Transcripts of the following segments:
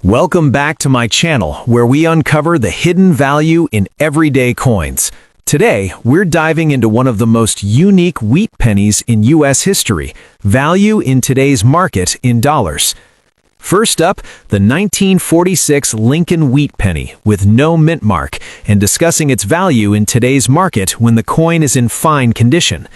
Welcome back to my channel, where we uncover the hidden value in everyday coins. Today, we're diving into one of the most unique wheat pennies in U.S. history, value in today's market in dollars. First up, the 1946 Lincoln wheat penny with no mint mark, and discussing its value in today's market when the coin is in fine condition.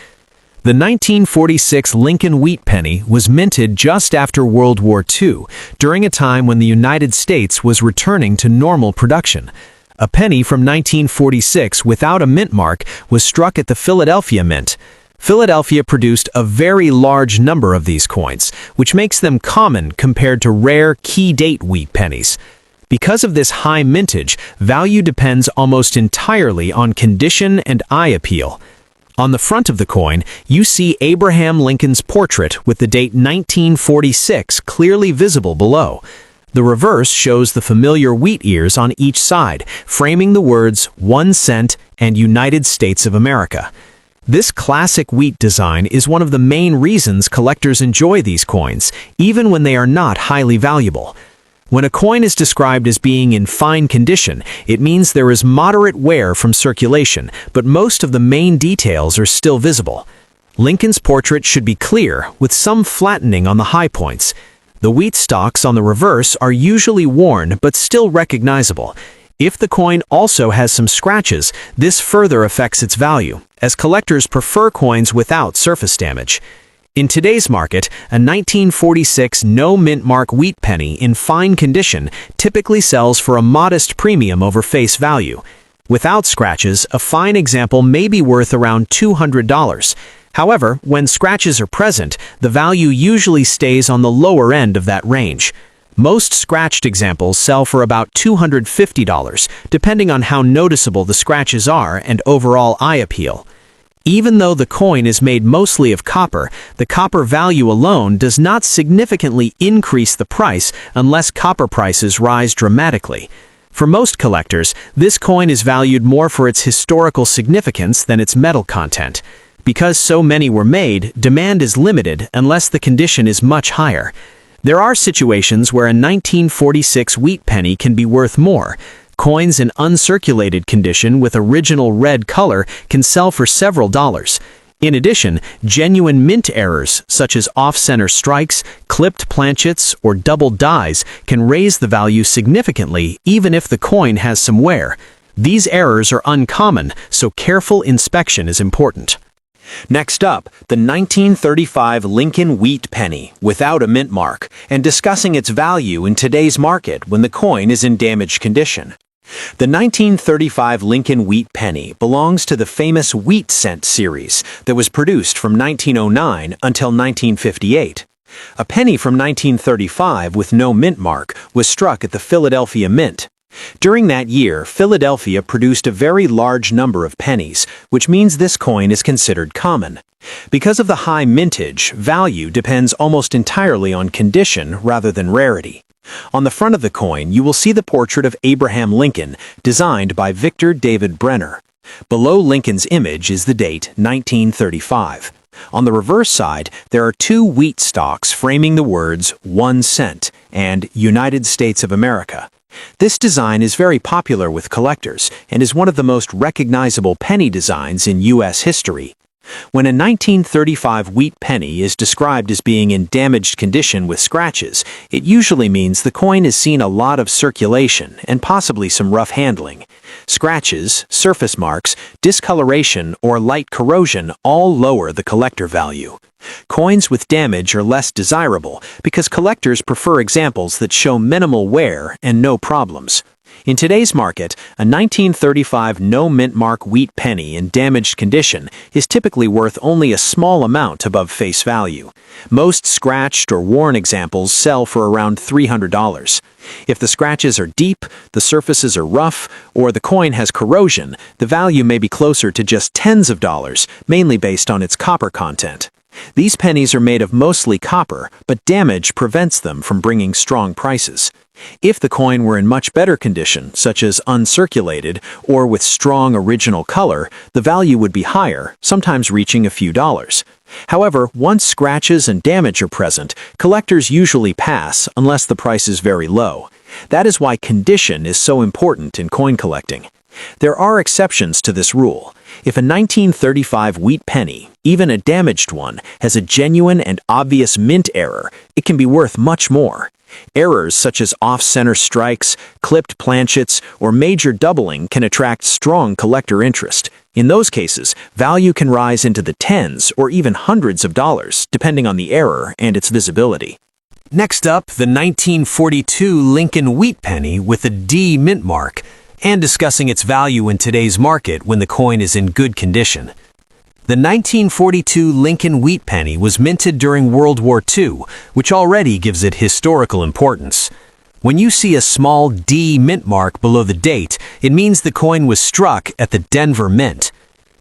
The 1946 Lincoln wheat penny was minted just after World War II, during a time when the United States was returning to normal production. A penny from 1946 without a mint mark was struck at the Philadelphia Mint. Philadelphia produced a very large number of these coins, which makes them common compared to rare key-date wheat pennies. Because of this high mintage, value depends almost entirely on condition and eye appeal. On the front of the coin, you see Abraham Lincoln's portrait with the date 1946 clearly visible below. The reverse shows the familiar wheat ears on each side, framing the words 1 cent and United States of America. This classic wheat design is one of the main reasons collectors enjoy these coins, even when they are not highly valuable. When a coin is described as being in fine condition, it means there is moderate wear from circulation, but most of the main details are still visible. Lincoln's portrait should be clear, with some flattening on the high points. The wheat stalks on the reverse are usually worn but still recognizable. If the coin also has some scratches, this further affects its value, as collectors prefer coins without surface damage. In today's market, a 1946 no-mint mark wheat penny in fine condition typically sells for a modest premium over face value. Without scratches, a fine example may be worth around $200. However, when scratches are present, the value usually stays on the lower end of that range. Most scratched examples sell for about $250, depending on how noticeable the scratches are and overall eye appeal. Even though the coin is made mostly of copper, the copper value alone does not significantly increase the price unless copper prices rise dramatically. For most collectors, this coin is valued more for its historical significance than its metal content. Because so many were made, demand is limited unless the condition is much higher. There are situations where a 1946 wheat penny can be worth more. Coins in uncirculated condition with original red color can sell for several dollars. In addition, genuine mint errors, such as off-center strikes, clipped planchets, or double dies, can raise the value significantly even if the coin has some wear. These errors are uncommon, so careful inspection is important. Next up, the 1935 Lincoln wheat penny without a mint mark, and discussing its value in today's market when the coin is in damaged condition. The 1935 Lincoln wheat penny belongs to the famous wheat cent series that was produced from 1909 until 1958. A penny from 1935 with no mint mark was struck at the Philadelphia Mint. During that year, Philadelphia produced a very large number of pennies, which means this coin is considered common. Because of the high mintage, value depends almost entirely on condition rather than rarity. On the front of the coin, you will see the portrait of Abraham Lincoln, designed by Victor David Brenner. Below Lincoln's image is the date 1935. On the reverse side, there are two wheat stalks framing the words 1 cent and United States of America. This design is very popular with collectors and is one of the most recognizable penny designs in U.S. history. When a 1935 wheat penny is described as being in damaged condition with scratches, it usually means the coin has seen a lot of circulation and possibly some rough handling. Scratches, surface marks, discoloration, or light corrosion all lower the collector value. Coins with damage are less desirable because collectors prefer examples that show minimal wear and no problems. In today's market, a 1935 no-mint mark wheat penny in damaged condition is typically worth only a small amount above face value. Most scratched or worn examples sell for around $300. If the scratches are deep, the surfaces are rough, or the coin has corrosion, the value may be closer to just tens of dollars, mainly based on its copper content. These pennies are made of mostly copper, but damage prevents them from bringing strong prices. If the coin were in much better condition, such as uncirculated or with strong original color, the value would be higher, sometimes reaching a few dollars. However, once scratches and damage are present, collectors usually pass unless the price is very low. That is why condition is so important in coin collecting. There are exceptions to this rule. If a 1935 wheat penny, even a damaged one, has a genuine and obvious mint error, it can be worth much more. Errors such as off-center strikes, clipped planchets, or major doubling can attract strong collector interest. In those cases, value can rise into the tens or even hundreds of dollars, depending on the error and its visibility. Next up, the 1942 Lincoln wheat penny with a D mint mark, and discussing its value in today's market when the coin is in good condition. The 1942 Lincoln wheat penny was minted during World War II, which already gives it historical importance. When you see a small D mint mark below the date, it means the coin was struck at the Denver Mint.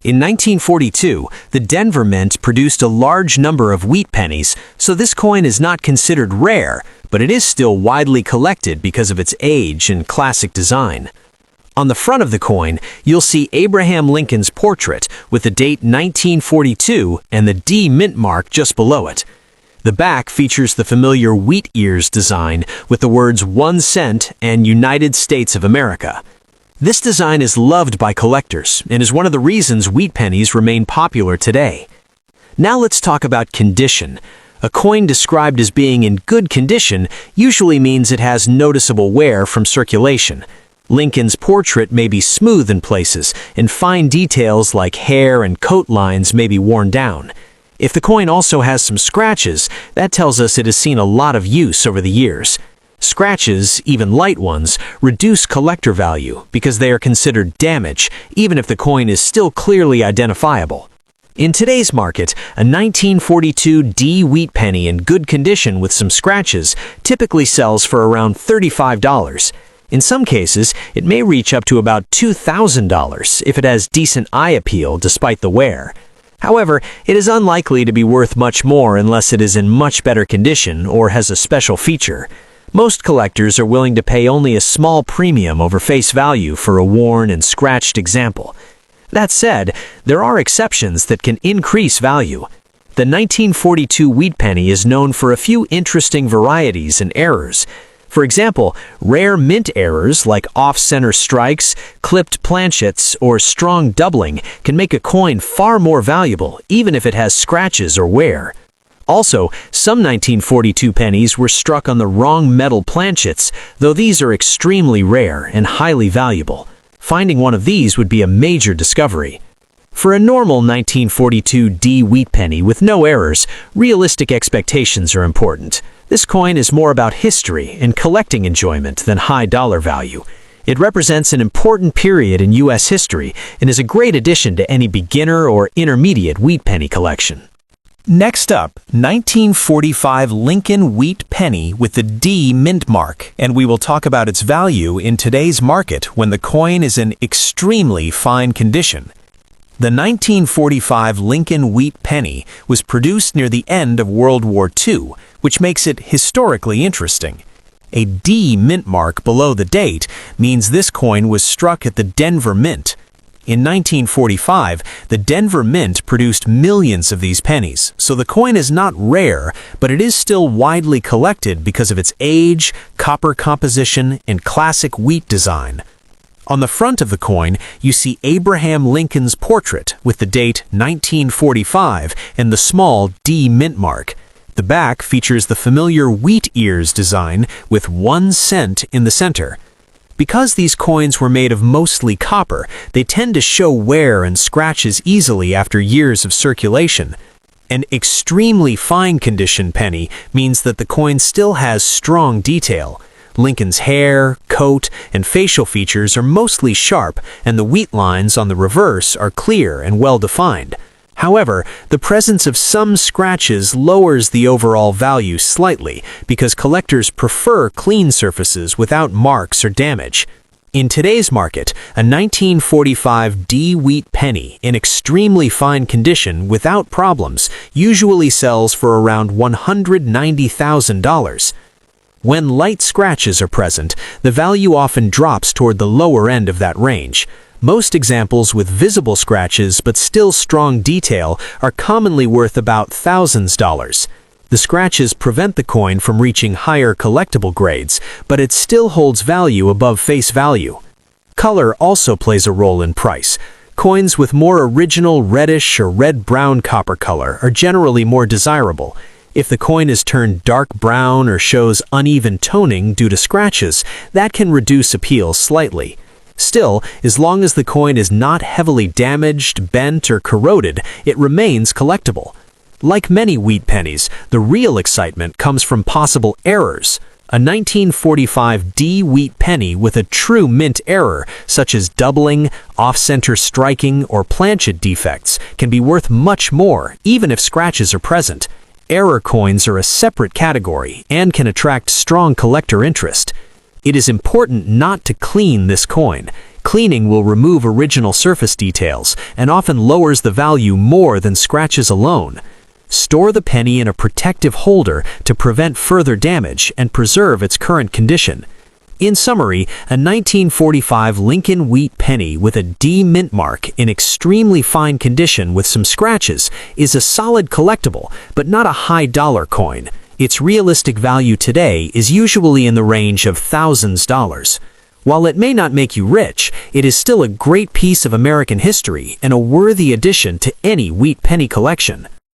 In 1942, the Denver Mint produced a large number of wheat pennies, so this coin is not considered rare, but it is still widely collected because of its age and classic design. On the front of the coin, you'll see Abraham Lincoln's portrait with the date 1942 and the D mint mark just below it. The back features the familiar wheat ears design with the words 1 cent and United States of America. This design is loved by collectors and is one of the reasons wheat pennies remain popular today. Now let's talk about condition. A coin described as being in good condition usually means it has noticeable wear from circulation. Lincoln's portrait may be smooth in places, and fine details like hair and coat lines may be worn down. If the coin also has some scratches, that tells us it has seen a lot of use over the years. Scratches, even light ones, reduce collector value because they are considered damage, even if the coin is still clearly identifiable. In today's market, a 1942 D wheat penny in good condition with some scratches typically sells for around $35. In some cases, it may reach up to about $2,000 if it has decent eye appeal despite the wear. However, it is unlikely to be worth much more unless it is in much better condition or has a special feature. Most collectors are willing to pay only a small premium over face value for a worn and scratched example. That said, there are exceptions that can increase value. The 1942 wheat penny is known for a few interesting varieties and errors. For example, rare mint errors like off-center strikes, clipped planchets, or strong doubling can make a coin far more valuable even if it has scratches or wear. Also, some 1942 pennies were struck on the wrong metal planchets, though these are extremely rare and highly valuable. Finding one of these would be a major discovery. For a normal 1942 D wheat penny with no errors, realistic expectations are important. This coin is more about history and collecting enjoyment than high dollar value. It represents an important period in U.S. history and is a great addition to any beginner or intermediate wheat penny collection. Next up, 1945 Lincoln wheat penny with the D mint mark, and we will talk about its value in today's market when the coin is in extremely fine condition. The 1945 Lincoln wheat penny was produced near the end of World War II, which makes it historically interesting. A D mint mark below the date means this coin was struck at the Denver Mint. In 1945, the Denver Mint produced millions of these pennies, so the coin is not rare, but it is still widely collected because of its age, copper composition, and classic wheat design. On the front of the coin, you see Abraham Lincoln's portrait with the date 1945 and the small D mint mark. The back features the familiar wheat ears design with 1 cent in the center. Because these coins were made of mostly copper, they tend to show wear and scratches easily after years of circulation. An extremely fine condition penny means that the coin still has strong detail. Lincoln's hair, coat, and facial features are mostly sharp, and the wheat lines on the reverse are clear and well-defined. However, the presence of some scratches lowers the overall value slightly because collectors prefer clean surfaces without marks or damage. In today's market, a 1945 D wheat penny in extremely fine condition without problems usually sells for around $190,000. When light scratches are present, the value often drops toward the lower end of that range. Most examples with visible scratches but still strong detail are commonly worth about thousands of dollars. The scratches prevent the coin from reaching higher collectible grades, but it still holds value above face value. Color also plays a role in price. Coins with more original reddish or red-brown copper color are generally more desirable. If the coin is turned dark brown or shows uneven toning due to scratches, that can reduce appeal slightly. Still, as long as the coin is not heavily damaged, bent, or corroded, it remains collectible. Like many wheat pennies, the real excitement comes from possible errors. A 1945 D wheat penny with a true mint error, such as doubling, off-center striking, or planchet defects, can be worth much more, even if scratches are present. Error coins are a separate category and can attract strong collector interest. It is important not to clean this coin. Cleaning will remove original surface details and often lowers the value more than scratches alone. Store the penny in a protective holder to prevent further damage and preserve its current condition. In summary, a 1945 Lincoln wheat penny with a D mint mark in extremely fine condition with some scratches is a solid collectible, but not a high-dollar coin. Its realistic value today is usually in the range of thousands of dollars. While it may not make you rich, it is still a great piece of American history and a worthy addition to any wheat penny collection.